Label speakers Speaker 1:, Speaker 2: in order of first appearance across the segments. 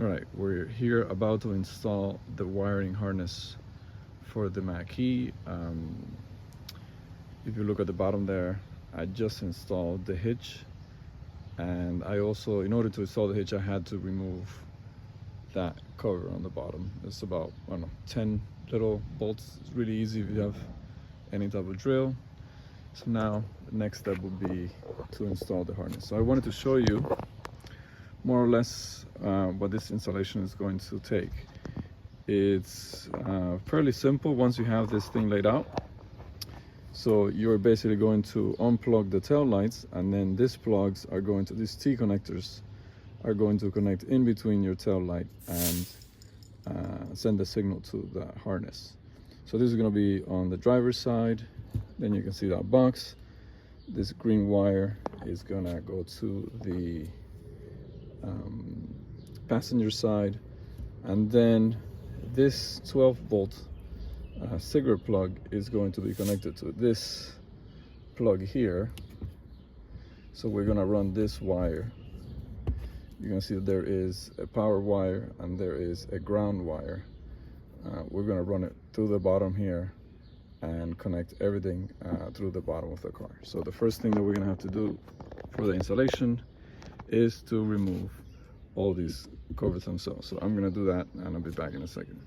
Speaker 1: All right, we're here about to install the wiring harness for the Mach-E. If you look at the bottom there, I just installed the hitch, and I also, in order to install the hitch, I had to remove that cover on the bottom. It's about, I don't know, 10 little bolts. It's really easy if you have any type of drill. So now the next step would be to install the harness. So I wanted to show you more or less what this installation is going to take. It's fairly simple once you have this thing laid out. So you're basically going to unplug the tail lights, and then these plugs are going to, these T connectors are going to connect in between your tail light and send the signal to the harness. So this is going to be on the driver's side. Then you can see that box. This green wire is going to go to the passenger side, and then this 12-volt cigarette plug is going to be connected to this plug here. So we're going to run this wire. You're going to see that there is a power wire and there is a ground wire. We're going to run it through the bottom here and connect everything through the bottom of the car. So the first thing that we're going to have to do for the installation is to remove all these covers themselves. So I'm going to do that, and I'll be back in a second.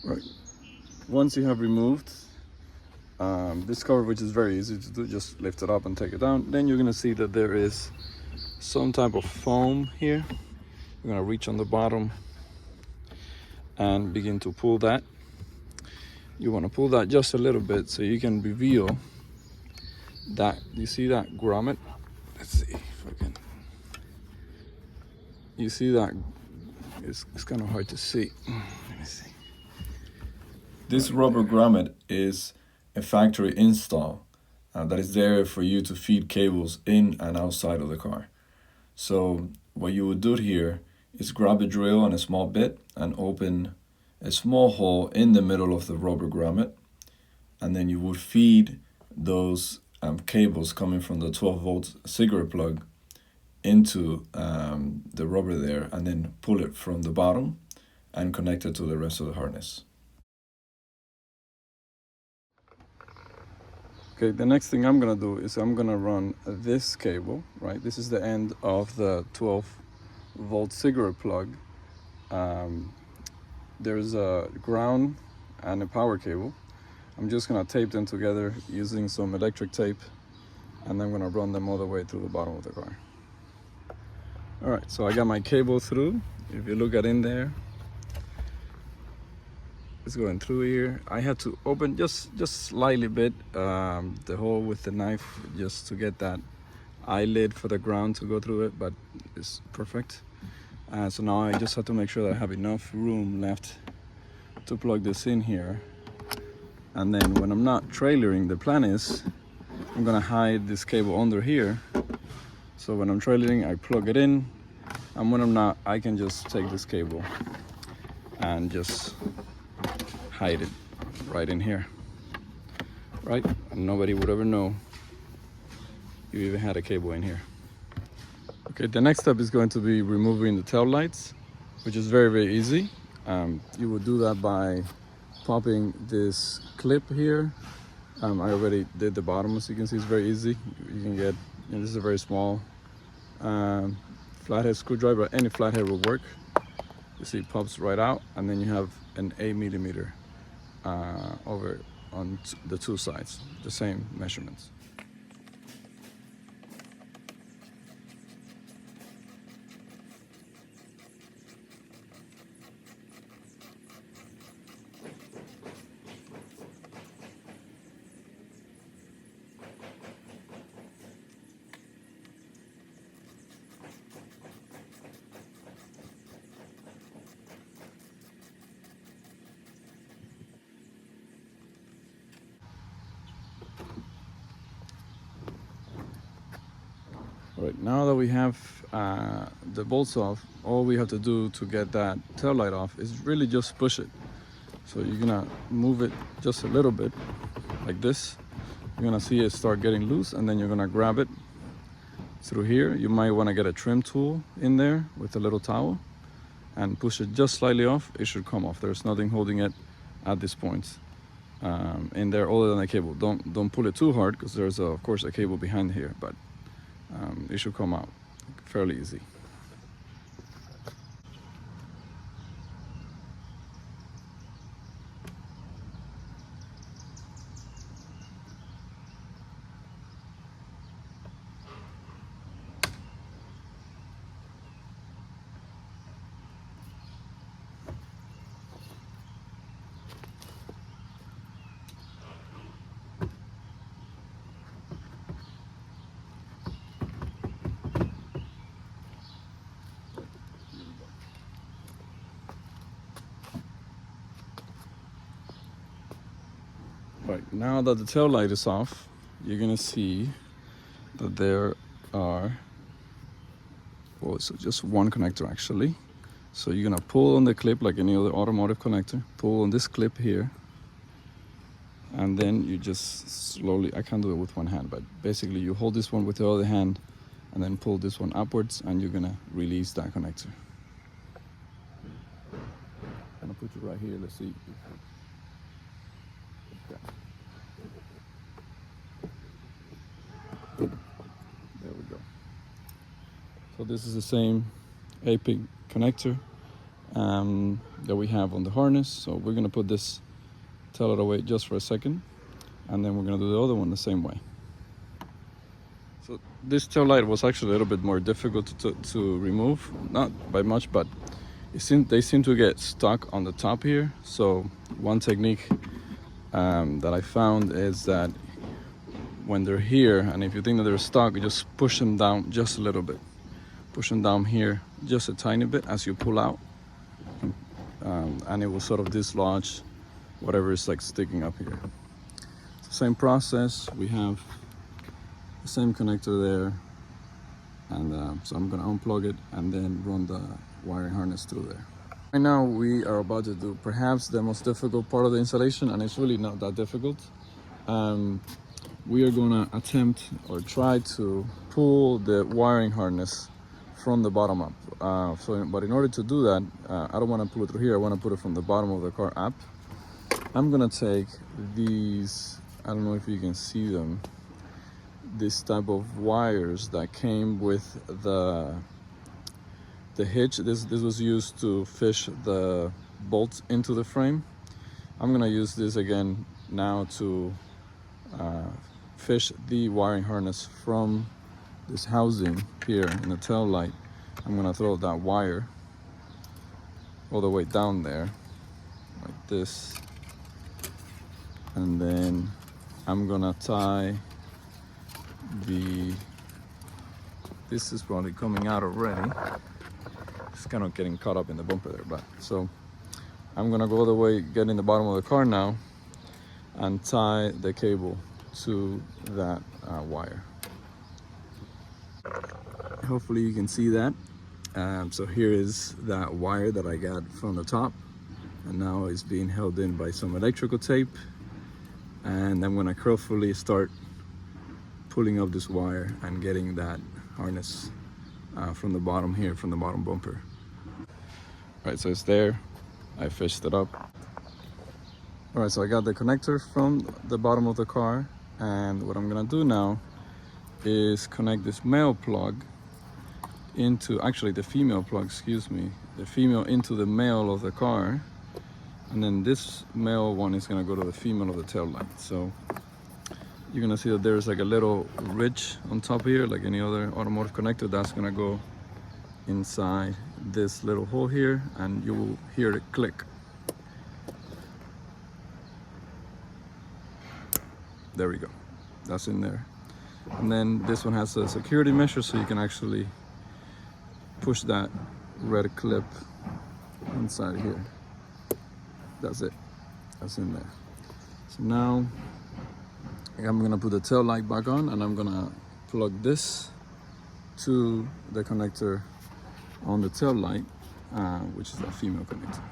Speaker 1: Right. Once you have removed this cover, which is very easy to do, just lift it up and take it down. Then you're going to see that there is some type of foam here. You're going to reach on the bottom and begin to pull that. You want to pull that just a little bit so you can reveal that. You see that grommet? Let's see if I can. You see that? It's kind of hard to see. Let me see. This rubber grommet is a factory install that is there for you to feed cables in and outside of the car. So what you would do here is grab a drill and a small bit and open a small hole in the middle of the rubber grommet, and then you would feed those cables coming from the 12-volt cigarette plug into the rubber there, and then pull it from the bottom and connect it to the rest of the harness. Okay, the next thing I'm gonna do is I'm gonna run this cable, right? This is the end of the 12-volt cigarette plug. There's a ground and a power cable. I'm just gonna tape them together using some electric tape, and I'm gonna run them all the way through the bottom of the car. All right, so I got my cable through. If you look at in there, it's going through here. I had to open just slightly bit the hole with the knife just to get that eyelid for the ground to go through it, but it's perfect. So now I just have to make sure that I have enough room left to plug this in here. And then when I'm not trailering, the plan is I'm gonna hide this cable under here. So when I'm trailering, I plug it in, and when I'm not, I can just take this cable and just hide it right in here, right? And nobody would ever know you even had a cable in here. Okay, the next step is going to be removing the tail lights, which is very easy. You would do that by popping this clip here. I already did the bottom, as you can see. It's very easy. You can get, this is a very small flathead screwdriver. Any flathead will work. You see it pops right out, and then you have an 8mm over on the two sides, the same measurements. All right, now that we have the bolts off, all we have to do to get that tail light off is really just push it. So you're gonna move it just a little bit like this. You're gonna see it start getting loose, and then you're gonna grab it through here. You might want to get a trim tool in there with a little towel and push it just slightly off. It should come off. There's nothing holding it at this point in there other than the cable. Don't pull it too hard, because there's of course a cable behind here, but it should come out fairly easy. Right, now that the tail light is off, you're gonna see that there are, well, so just one connector actually. So you're gonna pull on the clip like any other automotive connector, pull on this clip here, and then you just slowly, I can't do it with one hand, but basically you hold this one with the other hand and then pull this one upwards, and you're gonna release that connector. I'm gonna put it right here, let's see. Okay. There we go. So this is the same AP connector that we have on the harness. So we're gonna put this tail light away just for a second, and then we're gonna do the other one the same way. So this tail light was actually a little bit more difficult to remove, not by much, but they seem to get stuck on the top here. So one technique that I found is that when they're here, and if you think that they're stuck, you just push them down just a little bit. Push them down here just a tiny bit as you pull out, and it will sort of dislodge whatever is like sticking up here. It's the same process. We have the same connector there, and so I'm gonna unplug it and then run the wiring harness through there. Right now we are about to do perhaps the most difficult part of the installation, and it's really not that difficult. We are gonna attempt or try to pull the wiring harness from the bottom up. But in order to do that, I don't want to pull it through here. I want to put it from the bottom of the car up. I'm gonna take these, I don't know if you can see them, this type of wires that came with the hitch. This was used to fish the bolts into the frame. I'm gonna use this again now to fish the wiring harness from this housing here in the tail light. I'm gonna throw that wire all the way down there like this, and then I'm gonna tie this is probably coming out already. It's kind of getting caught up in the bumper there, but so I'm gonna go all the way, get in the bottom of the car now, and tie the cable to that wire. Hopefully you can see that. So here is that wire that I got from the top, and now it's being held in by some electrical tape, and I'm gonna carefully start pulling up this wire and getting that harness from the bottom here, from the bottom bumper. All right, so it's there. I fished it up. All right, so I got the connector from the bottom of the car, and what I'm gonna do now is connect this male plug into, actually the female plug, excuse me, the female into the male of the car, and then this male one is gonna go to the female of the tail light. So you're gonna see that there's like a little ridge on top here, like any other automotive connector. That's gonna go inside this little hole here, and you will hear it click. There we go, that's in there. And then this one has a security measure, so you can actually push that red clip inside here. That's it, that's in there. So now I'm gonna put the tail light back on, and I'm gonna plug this to the connector on the tail light, which is a female connector.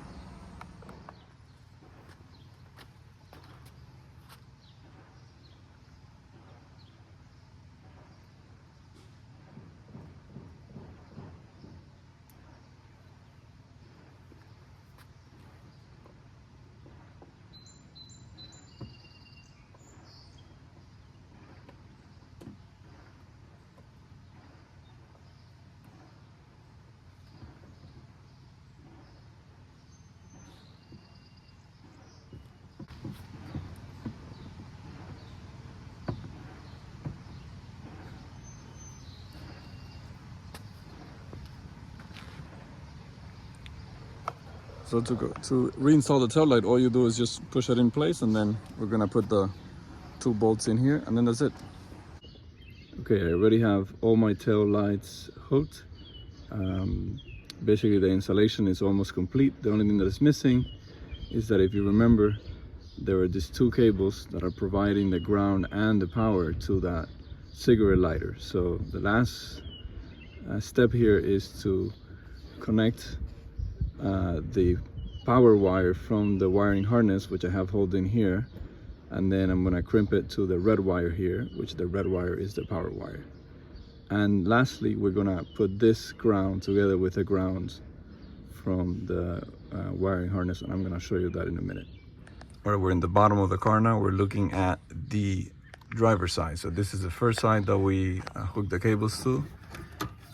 Speaker 1: So to reinstall the tail light, all you do is just push it in place, and then we're gonna put the 2 bolts in here, and then that's it. Okay, I already have all my tail lights hooked. Basically the installation is almost complete. The only thing that is missing is that, if you remember, there are these 2 cables that are providing the ground and the power to that cigarette lighter. So the last step here is to connect the power wire from the wiring harness, which I have holding here, and then I'm gonna crimp it to the red wire here, which the red wire is the power wire. And lastly, we're gonna put this ground together with the grounds from the wiring harness, and I'm gonna show you that in a minute. All right, we're in the bottom of the car now. We're looking at the driver's side. So this is the first side that we hook the cables to.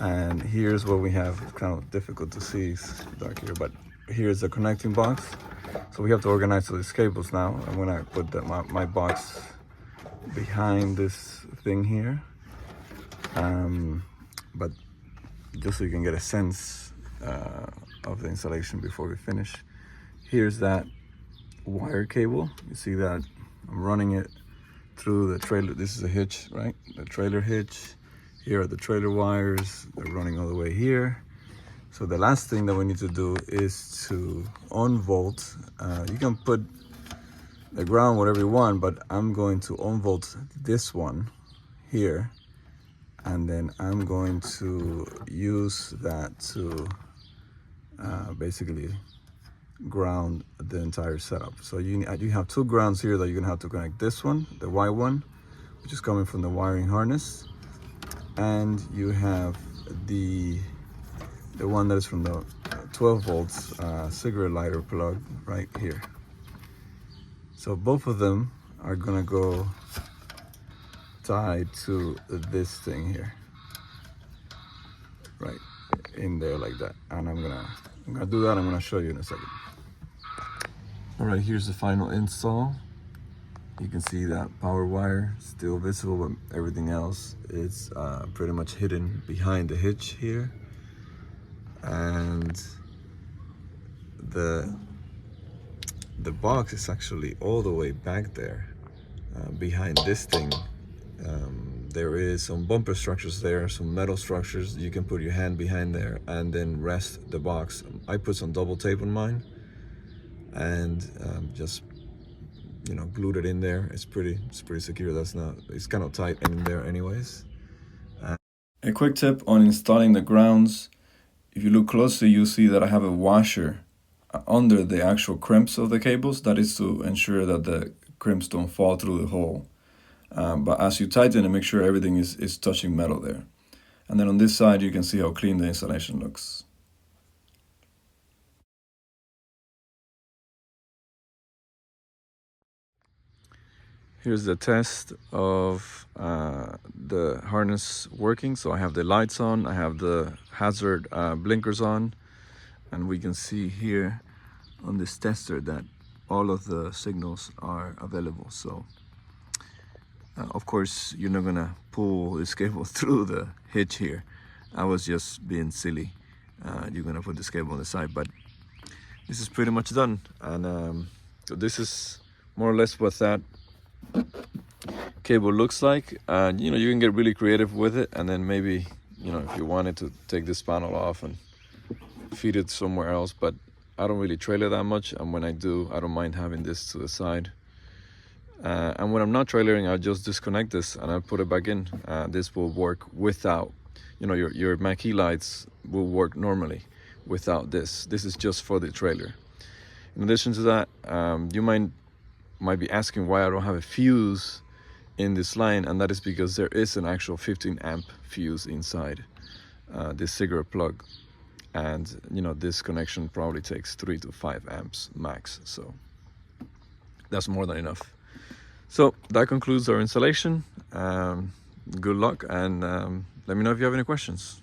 Speaker 1: And here's what we have. It's kind of difficult to see, it's dark here, but here's the connecting box. So we have to organize these cables now. I'm gonna put my box behind this thing here. But just so you can get a sense of the installation before we finish. Here's that wire cable. You see that I'm running it through the trailer. This is a hitch, right? The trailer hitch. Here are the trailer wires. They're running all the way here. So the last thing that we need to do is to unvolt. You can put the ground whatever you want, but I'm going to unvolt this one here, and then I'm going to use that to basically ground the entire setup. So you have 2 grounds here that you're gonna have to connect. This one, the white one, which is coming from the wiring harness, and you have the one that is from the 12 volts cigarette lighter plug right here. So both of them are gonna go tied to this thing here, right in there like that. And I'm gonna do that. I'm gonna show you in a second. All right, here's the final install. You can see that power wire still visible, but everything else is pretty much hidden behind the hitch here. And the box is actually all the way back there behind this thing. There is some bumper structures there, some metal structures. You can put your hand behind there and then rest the box. I put some double tape on mine and just glued it in there. It's pretty secure. It's kind of tight in there anyways. A quick tip on installing the grounds. If you look closely, you'll see that I have a washer under the actual crimps of the cables. That is to ensure that the crimps don't fall through the hole. But as you tighten it, make sure everything is touching metal there. And then on this side, you can see how clean the installation looks. Here's the test of the harness working. So I have the lights on, I have the hazard blinkers on, and we can see here on this tester that all of the signals are available. So of course, you're not gonna pull this cable through the hitch here. I was just being silly. You're gonna put this cable on the side, but this is pretty much done. And so this is more or less what that cable looks like. You can get really creative with it, and then maybe if you wanted to take this panel off and feed it somewhere else. But I don't really trailer that much, and when I do, I don't mind having this to the side. And when I'm not trailering, I'll just disconnect this and I'll put it back in. This will work without you know, your Mach-E lights will work normally without this. This is just for the trailer. In addition to that, you might be asking why I don't have a fuse in this line, and that is because there is an actual 15 amp fuse inside this cigarette plug, and you know, this connection probably takes 3 to 5 amps max, so that's more than enough. So that concludes our installation. Good luck, and let me know if you have any questions.